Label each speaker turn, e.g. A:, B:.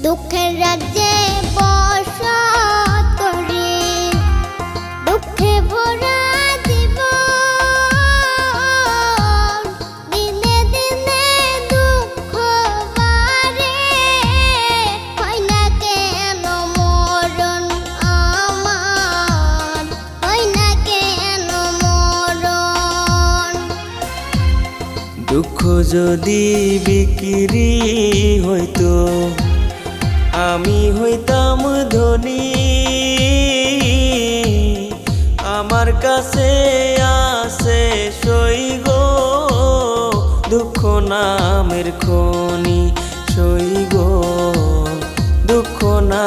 A: দুঃখের রাজ্যে বসত রে, দুঃখে ভরা জীবন, দিনে দিনে দুঃখ বাড়ে, হয় না কেন মরণ আমার, হয় না কেন মরণ।
B: দুঃখ যদি বিক্রি হইতো আমি হইতাম ধনী, আমার কাছে আছে সই গো দুঃখ নামের খনি, সই গো দুঃখ না